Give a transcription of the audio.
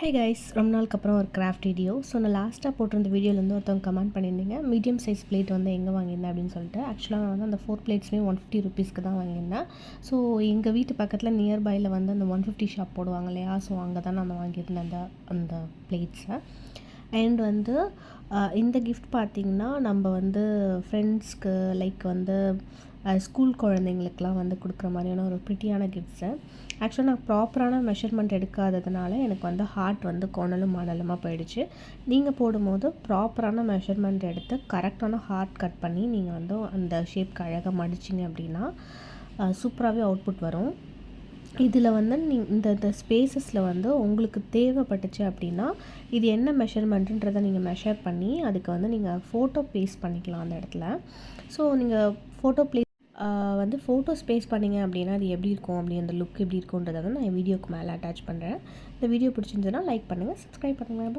Hi guys, ரொம்ப நாளுக்கு அப்புறம் ஒரு கிராஃப்ட் வீடியோ. ஸோ நான் லாஸ்ட்டாக போட்டிருந்த வீடியோலேருந்து ஒருத்தவங்க கமெண்ட் பண்ணியிருந்தீங்க, மீடியம் சைஸ் பிளேட் வந்து எங்கே வாங்கியிருந்தேன் அப்படின்னு சொல்லிட்டு. ஆக்சுவலாக நான் வந்து அந்த 4 பிளேட்ஸுமே 150 ருபீஸ்க்கு தான் வாங்கியிருந்தேன். ஸோ எங்கள் வீட்டு பக்கத்தில் நியர்பையில் வந்து அந்த 150 ஷாப் போடுவாங்க இல்லையா, ஸோ அங்கே தான் நான் வாங்கியிருந்தேன் அந்த பிளேட்ஸை. அண்ட் வந்து இந்த கிஃப்ட் பார்த்திங்கன்னா நம்ம வந்து ஃப்ரெண்ட்ஸ்க்கு லைக் வந்து ஸ்கூல் குழந்தைங்களுக்கெலாம் வந்து கொடுக்குற மாதிரியான ஒரு ப்ரிட்டியான கிஃப்ட்ஸு. ஆக்சுவலாக நான் ப்ராப்பரான மெஷர்மெண்ட் எடுக்காததுனால எனக்கு வந்து ஹார்ட் வந்து கோணலும் மாடலுமாக போயிடுச்சு. நீங்கள் போடும்போது ப்ராப்பரான மெஷர்மெண்ட் எடுத்து கரெக்டான ஹார்ட் கட் பண்ணி நீங்கள் வந்து அந்த ஷேப்க்கு அழகாக மடிச்சிங்க அப்படின்னா சூப்பராகவே அவுட்புட் வரும். இதில் வந்து இந்த ஸ்பேஸஸில் வந்து உங்களுக்கு தேவைப்பட்டுச்சு அப்படின்னா இது என்ன மெஷர்மெண்ட்டுன்றதை நீங்கள் மெஷர் பண்ணி அதுக்கு வந்து நீங்கள் ஃபோட்டோ பேஸ்ட் பண்ணிக்கலாம் அந்த இடத்துல. ஸோ நீங்கள் ஃபோட்டோஸ் பேஸ்ட் பண்ணிங்க அப்படின்னா அது எப்படி இருக்கும், அப்படி அந்த லுக் எப்படி இருக்குன்றதை வந்து நான் வீடியோக்கு மேலே அட்டாச் பண்ணுறேன். இந்த வீடியோ பிடிச்சிருந்ததுன்னா லைக் பண்ணுங்கள், சப்ஸ்கிரைப் பண்ணுங்கள்.